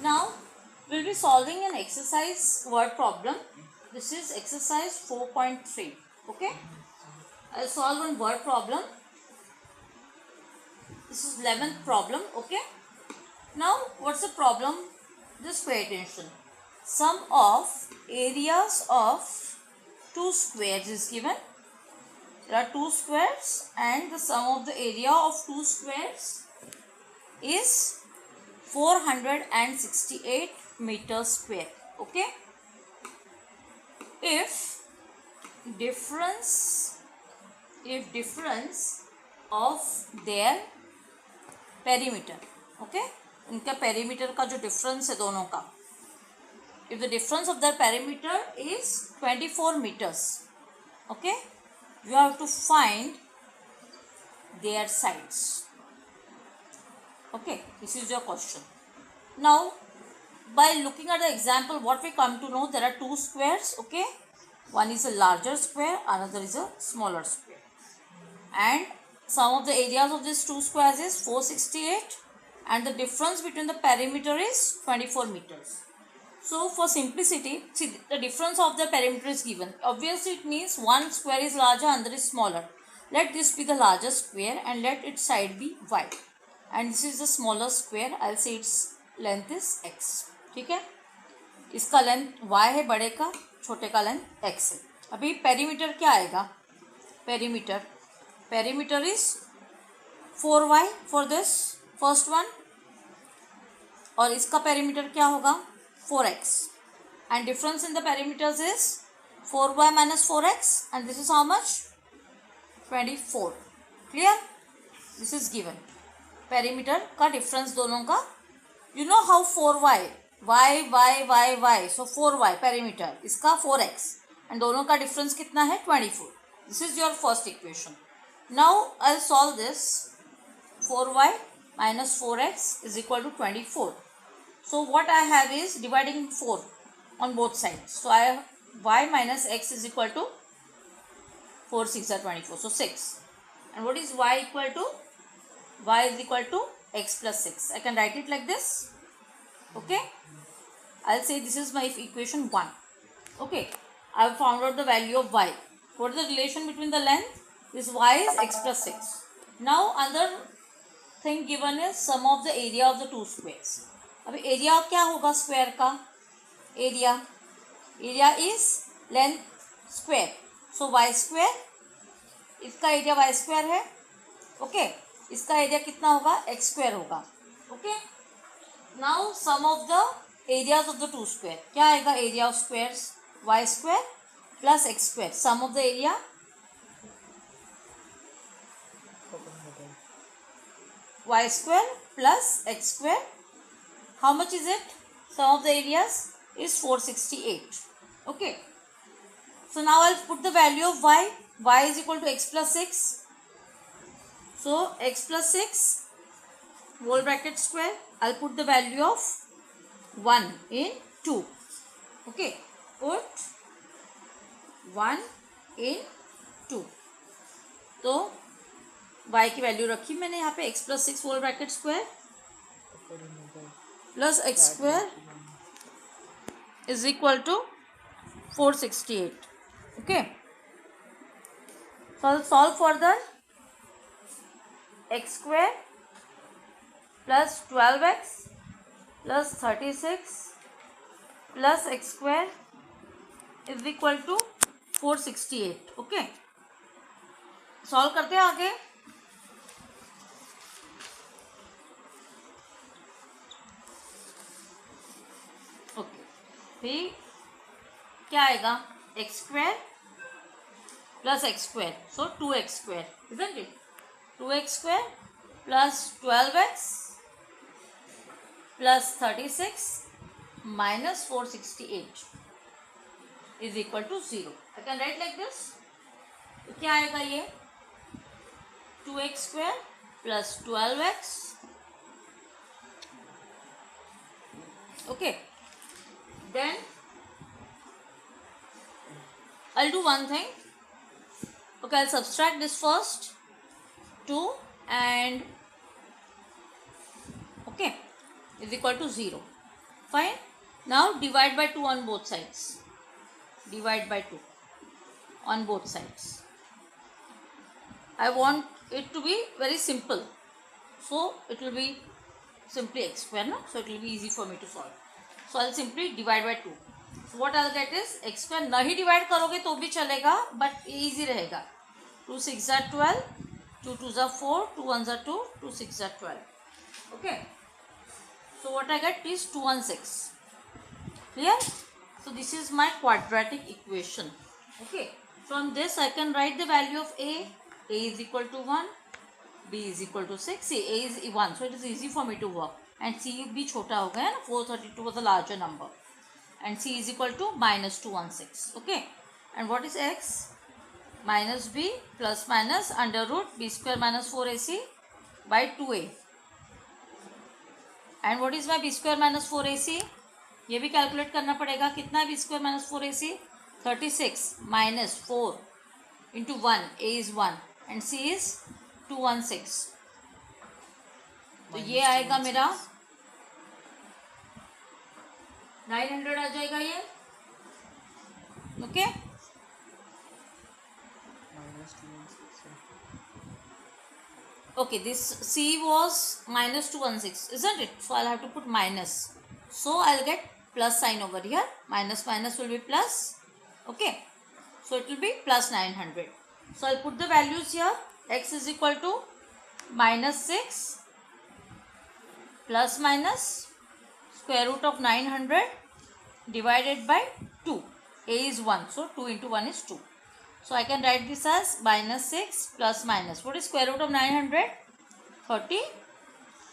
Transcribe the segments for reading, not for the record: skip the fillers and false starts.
Now we'll be solving an exercise word problem. This is exercise 4.3. Okay, I'll solve one word problem. This is 11th problem. Okay, now what's the problem? Just pay attention. Sum of areas of two squares is given. There are two squares and the sum of the area of two squares is 468 meters square. Okay, if difference of their perimeter, okay, इनका perimeter का जो difference है दोनों का, if the difference of their perimeter is 24 meters, okay, you have to find their sides. Okay, this is your question. Now by looking at the example, what we come to know, there are two squares. Okay, one is a larger square, another is a smaller square, and sum of the areas of these two squares is 468 and the difference between the perimeter is 24 meters. So for simplicity, see, the difference of the perimeter is given. Obviously it means one square is larger, another is smaller. Let this be the larger square and let its side be y, and this is the smaller square. I'll say its length is x. ठीक है, इसका length y है बड़े का, छोटे का length x है. अभी पेरीमीटर क्या आएगा? Perimeter is 4y for this first one, और इसका पेरीमीटर क्या होगा? 4x, and difference in the perimeters is 4y minus 4x, and this is how much? 24. Clear? This is given. Perimeter का difference दोनों का, you know how 4y, y, so 4y perimeter, इसका 4x, and दोनों का difference कितना है? 24. This is your first equation. Now I solve this. 4y minus 4x is equal to 24. So what I have is dividing 4 on both sides. So I have y minus x is equal to 4 6 are 24. So 6. And what is y equal to? Y is equal to x plus 6. I can write it like this. Okay. I'll say this is my equation 1. Okay. I have found out the value of y. What is the relation between the length? This y is x plus 6. Now another thing given is sum of the area of the two squares. अभी area क्या होगा square का? Area is length square, so y square, इसका area y square है. Okay, इसका area कितना होगा? X square होगा. Okay, now sum of the areas of the two square क्या आएगा? Area of squares y square plus x square. Sum of the area y square plus x square. How much is it? Sum of the areas is 468. Okay. So now I'll put the value of y. Y is equal to x plus 6. So x plus 6 whole bracket square. I'll put the value of 1 in 2. Okay. Put 1 in 2. तो y की value रखी मैंने यहाँ पे x plus 6 whole bracket square plus x square is equal to 468. Okay, solve further. X square plus 12x plus 36 plus x square is equal to 468. Okay, solve करते हैं आगे. फिर क्या आएगा? X square plus x square, so 2x square, isn't it? 2x square plus 12x plus 36 minus 468 is equal to 0. I can write like this. तो क्या आएगा ये? 2x square plus 12x. Okay, then I'll do one thing. Okay, I'll subtract this first 2 and okay is equal to 0. Fine. Now divide by 2 on both sides. Divide by 2 on both sides. I want it to be very simple. So it will be simply x square, no? So it will be easy for me to solve. So I'll simply divide by 2. So what I'll get is x square. नहीं divide करोगे तो भी चलेगा, but easy रहेगा. 2 6 are 12, 2 2s are 4, 2 1s are 2, 2 6 are 12. Okay. So what I get is 216. Clear? So this is my quadratic equation. Okay. From this I can write the value of a. A is equal to 1. B is equal to 6. See, A is 1. So it is easy for me to work. And C भी छोटा हो गया ना. 432 was a larger number. And C is equal to minus 216. Okay. And what is x? Minus b plus minus under root b square minus 4ac by 2a. And what is my b square minus 4ac? ये भी calculate करना पड़ेगा. कितना है b square minus 4ac? 36 minus 4 into 1. A is 1 and c is 216. तो ये आएगा मेरा 900 आ जाएगा ये. Okay. Okay, this c was minus 216, isn't it? So I'll have to put minus. So I'll get plus sign over here. Minus minus will be plus. Okay. So it will be plus 900. So I'll put the values here. X is equal to minus 6 plus minus square root of 900 divided by 2. A is 1. So 2 into 1 is 2. So I can write this as minus 6 plus minus. What is square root of 900? 30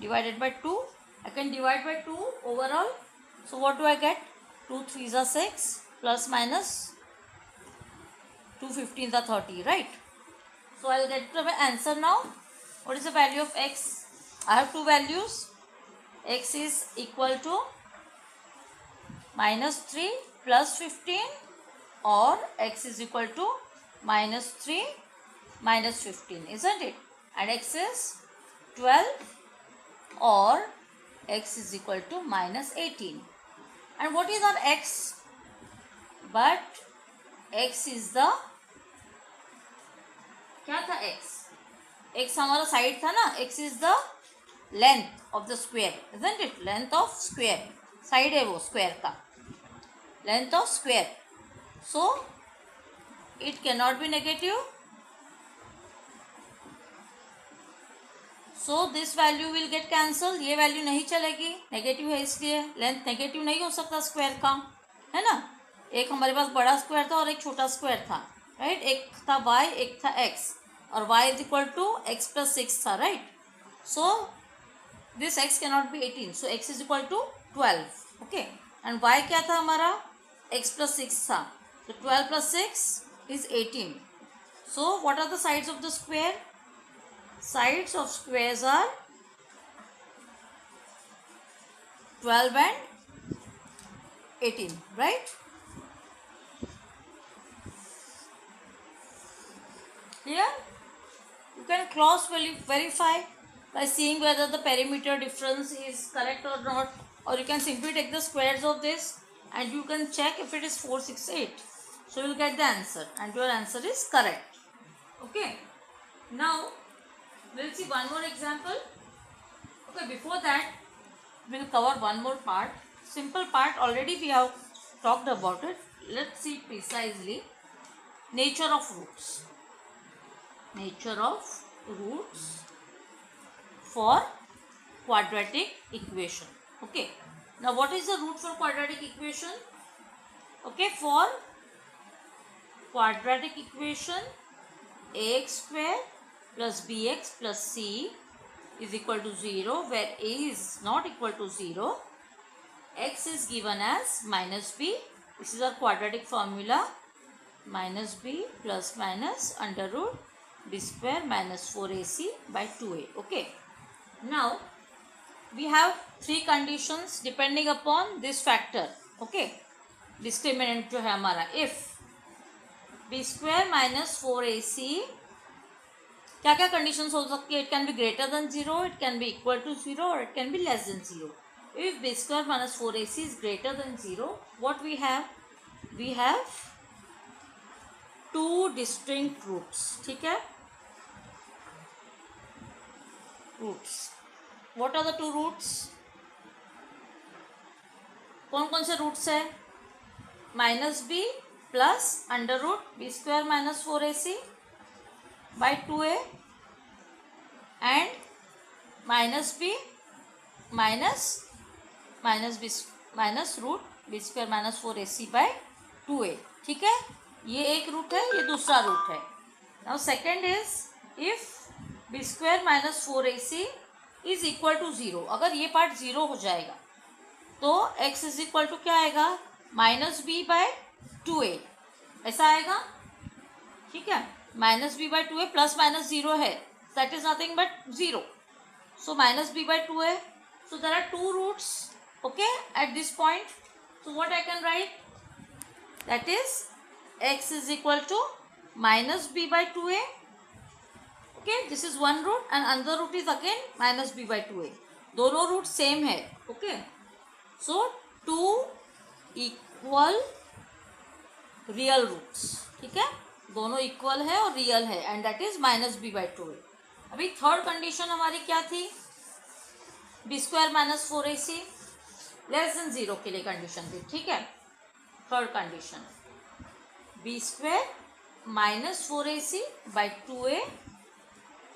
divided by 2. I can divide by 2 overall. So what do I get? 2 3s are 6 plus minus 2 15s are 30, right? So I will get the answer now. What is the value of x? I have two values. X is equal to minus 3 plus 15 or x is equal to minus 3 minus 15, isn't it? And x is 12 or x is equal to minus 18. And what is our x? But x is the, क्या था x? x हमारा side था ना. x is the length of the square, isn't it? Length of square. Side है वो square का. Length of square. So it cannot be negative. So this value will get cancelled. ये value नहीं चलेगी. Negative है इसलिए. Length negative नहीं हो सकता square का, है ना. एक हमारे पास बड़ा square था और एक छोटा square था, right? एक था y, एक था x. और y is equal to x plus 6 था, right? So this x cannot be 18. So x is equal to 12. Okay. And y क्या था हमारा? x plus 6 था. So 12 plus 6 is 18. So what are the sides of the square? Sides of squares are 12 and 18, right? Clear? You can cross verify by seeing whether the perimeter difference is correct or not, or you can simply take the squares of this and you can check if it is 468. So you will get the answer and your answer is correct. Okay. Now we will see one more example. Okay, before that we will cover one more part. Simple part already we have talked about it. Let's see precisely. Nature of roots. Nature of roots for quadratic equation. Okay. Now what is the root for quadratic equation? Okay, for quadratic equation ax square plus bx plus c is equal to 0, where a is not equal to 0, x is given as minus b. This is our quadratic formula. Minus b plus minus under root b square minus 4ac by 2a. Okay. Now we have three conditions depending upon this factor. Okay. Discriminant जो है हमारा, if b square minus 4ac, क्या conditions हो सकती है? It can be greater than 0, it can be equal to 0 or it can be less than 0. If b square minus 4ac is greater than 0, what we have? We have two distinct roots. ठीक है? Roots. What are the two roots? कौन कौन से roots है? Minus b plus under root b square minus 4ac by 2a and minus b minus b minus root b square minus 4ac by 2a. ठीक है, ये एक root है, ये दूसरा रूट है. Now second is if b square minus 4ac is equal to 0. अगर ये पार्ट 0 हो जाएगा तो x इज इक्वल टू क्या आएगा? माइनस बी बाय 2a ऐसा आएगा. ठीक है, minus b by 2a plus minus 0 है, that is nothing but 0. So minus b by 2a. So there are two roots, okay, at this point. So what I can write? That is x is equal to minus b by 2a. Okay, this is one root and another root is again minus b by 2a. दोनों root same है. Okay, so two equal real roots. ठीक है, दोनों equal है और real है and that is minus b by 2a. अभी third condition हमारी क्या थी? B square minus 4ac less than 0 के लिए कंडीशन थी. ठीक है, third condition b square minus 4ac by 2a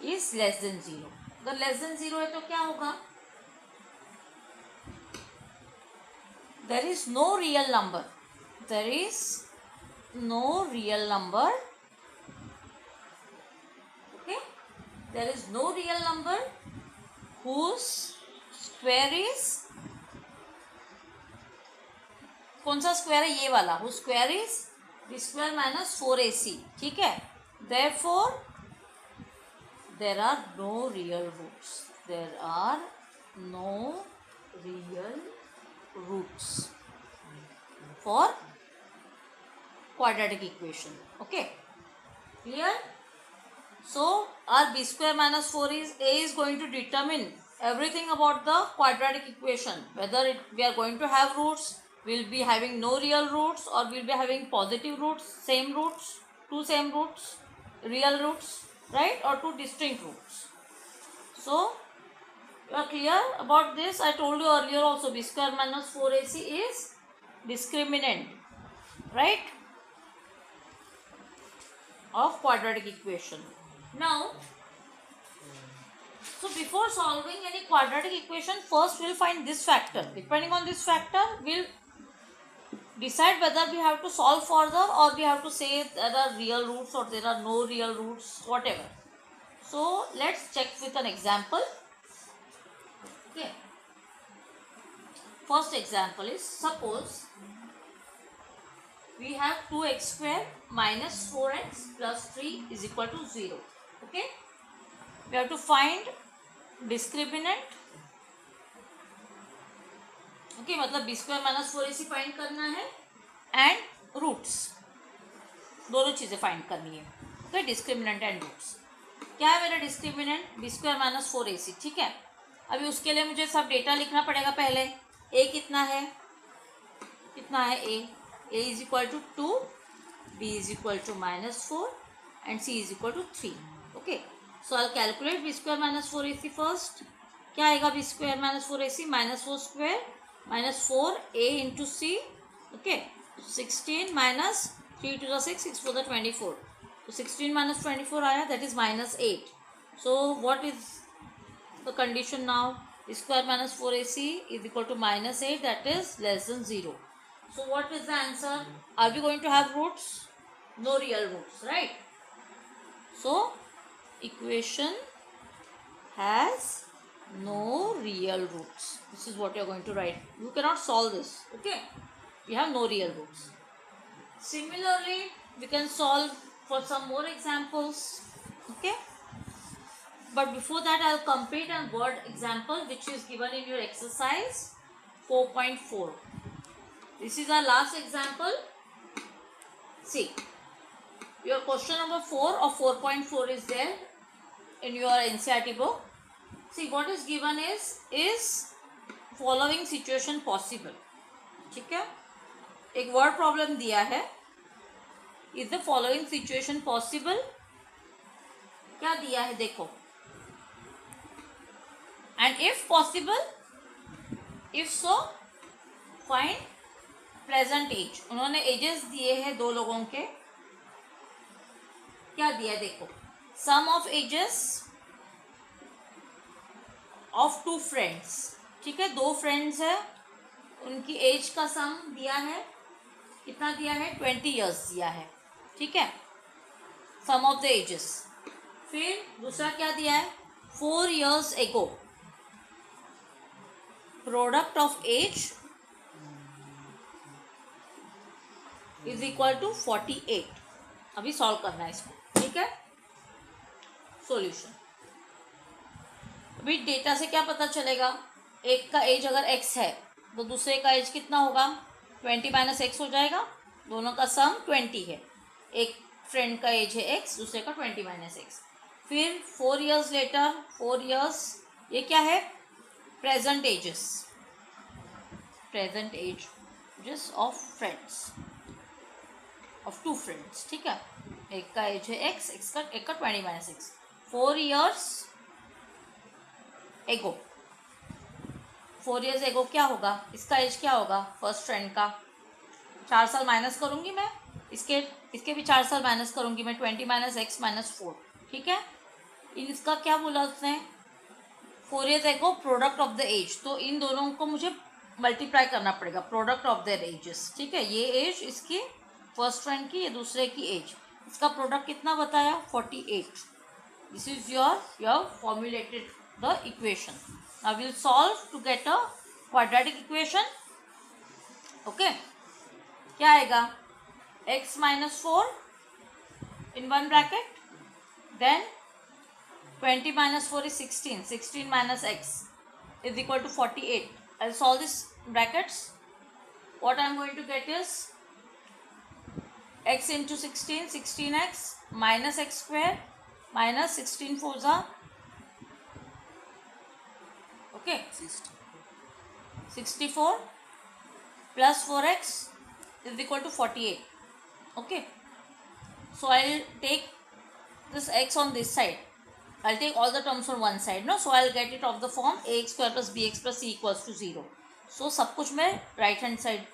is less than 0. अगर लेस देन 0 है तो क्या होगा? There is no real number. There is no real number. Okay? There is no real number whose square is कौन सा square है? ये वाला. whose square is b square minus 4ac. ठीक है, therefore there are no real roots. There are no real roots for quadratic equation. Okay, clear? So our b square minus 4a is going to determine everything about the quadratic equation, whether we are going to have roots, we'll be having no real roots, or we'll be having positive roots, same roots, two same roots, real roots, right, or two distinct roots. So you are clear about this? I told you earlier also b square minus 4ac is discriminant, right, of quadratic equation. Now, so before solving any quadratic equation, first we'll find this factor. Depending on this factor, we'll decide whether we have to solve further or we have to say there are real roots or there are no real roots, whatever. So let's check with an example. Okay. First example is, suppose we have 2x square minus 4x plus 3 is equal to 0. Okay. We have to find discriminant. Okay, मतलब b square minus 4ac find करना है and roots, दोनों चीज़ें find करनी है. Okay, discriminant and roots. क्या है मेरा discriminant? b square minus 4ac. ठीक है, अभी उसके लिए मुझे सब डेटा लिखना पड़ेगा. पहले a कितना है? कितना है a? a is equal to 2, b is equal to -4 and c is equal to 3. Okay, so I calculate b square minus 4ac first. क्या आएगा b square minus 4ac? -4 square -4a into c. Okay, 16 minus 3 to the 6, 6 4 the 24. तो 16 minus 24 आया, that is -8. So what is the condition now? B square minus 4ac is equal to -8, that is less than 0. So what is the answer? Are we going to have roots? No real roots, right? So equation has no real roots. This is what you are going to write. You cannot solve this. Okay, we have no real roots. Similarly, we can solve for some more examples. Okay, but before that I'll complete a word example which is given in your exercise 4.4. This is our last example. See, your question number 4 of 4.4 is there in your NCERT book. See, what is given is following situation possible, ठीक है। एक word problem दिया है, is the following situation possible, क्या दिया है देखो, and if possible, if so find present age. उन्होंने एजेस दिए हैं दो लोगों के, क्या दिया देखो, sum of ages of two friends, ठीक है, दो फ्रेंड्स है, उनकी एज का सम दिया है, कितना दिया है, 20 ईयर्स दिया है, ठीक है, सम ऑफ द एजेस। फिर दूसरा क्या दिया है, 4 years ago, product of age is equal to 48। अभी सॉल्व करना है इसको, ठीक है। सॉल्यूशन, अभी डेटा से क्या पता चलेगा, एक का एज अगर x है तो दूसरे का एज कितना होगा, 20 माइनस एक्स हो जाएगा, दोनों का सम 20 है, एक फ्रेंड का एज है x, दूसरे का 20 माइनस एक्स। फिर 4 years लेटर, 4 years, ये क्या है, present ages, present ages of friends, of two friends, ठीक है, एक का एज है x, एक का 20 माइनस एक्स, 4 years एगो, 4 years एगो क्या होगा, इसका एज क्या होगा, फर्स्ट फ्रेंड का, 4 साल माइनस करूँगी मैं, इसके भी 4 साल माइनस करूँगी मैं, 20 माइनस एक्स माइनस 4, ठीक है। इसका क्या बोला उसने, 4 years ago product of the age, तो इन दोनों को मुझे मल्टीप्लाई करना पड़ेगा, प्रोडक्ट ऑफ देयर एजेस, ठीक है, ये एज इसकी फर्स्ट फ्रेंड की, ये दूसरे की एज, इसका प्रोडक्ट कितना बताया, 48। This is your formulated the equation. Now we will solve to get a quadratic equation. Okay, क्या आएगा, x minus 4 in one bracket, then 20 minus 4 is 16, 16 minus x is equal to 48. I'll solve this brackets. What I'm going to get is x into 16, 16x minus x square minus 16 4s are, okay, 64 plus 4x is equal to 48. Okay, so I'll take this x on this side, I'll take all the terms on one side, no, so I'll get it of the form ax square plus bx plus c equals to 0. so सब कुछ मैं right hand side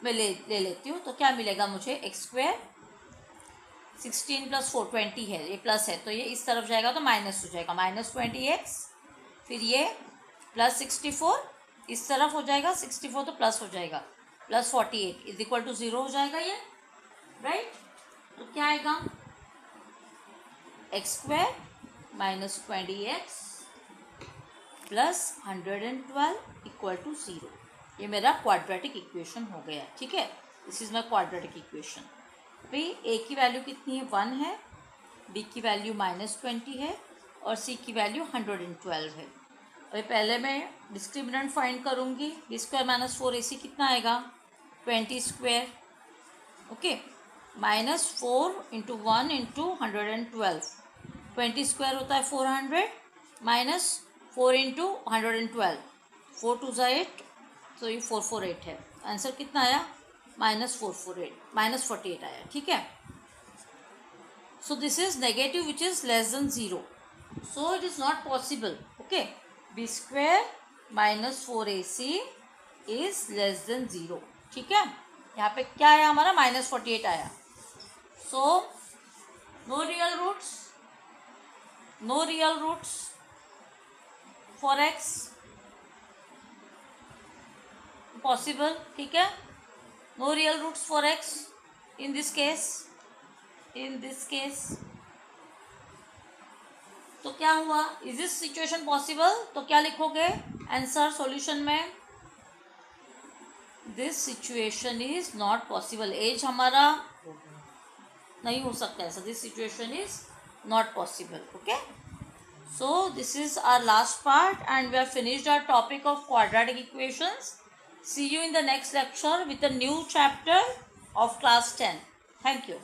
में ले लेती हूँ, तो क्या मिलेगा मुझे, एक्स स्क्वायर 16 प्लस 4 20 है, ये प्लस है तो ये इस तरफ जाएगा तो माइनस हो जाएगा, माइनस 20x, फिर ये प्लस 64 इस तरफ हो जाएगा, 64 तो प्लस हो जाएगा, प्लस 48 इज इक्वल टू 0 हो जाएगा ये, राइट। तो क्या आएगा, x square minus 20x plus 112 equal to 0, ये मेरा क्वाड्रेटिक इक्वेशन हो गया, ठीक है, this is my quadratic equation. भाई ए की वैल्यू कितनी है, 1 है, बी की वैल्यू -20 है और सी की वैल्यू 112 है। अभी पहले मैं डिस्क्रिमिनेंट फाइंड करूँगी, बी स्क्वायर माइनस 4ac कितना आएगा, 20 square, okay, -4 into 1 into 112, 20 square होता है 400, -4 इंटू 112, 4 2 8, तो ये 448 है, आंसर कितना आया, -48 आया, ठीक है। So this is negative which is less than 0, so it is not possible, okay, b square minus 4ac is less than 0, ठीक है। यहाँ पे क्या आया हमारा, -48 आया, so no real roots for x possible, ठीक है, no real roots for x in this case, तो क्या हुआ, इज दिस सिचुएशन पॉसिबल, तो क्या लिखोगे आंसर सॉल्यूशन में, this situation is not possible, as हमारा नहीं हो सकता ऐसा, this situation is not possible, okay. So this is our last part and we have finished our topic of quadratic equations. See you in the next lecture with a new chapter of class 10. Thank you.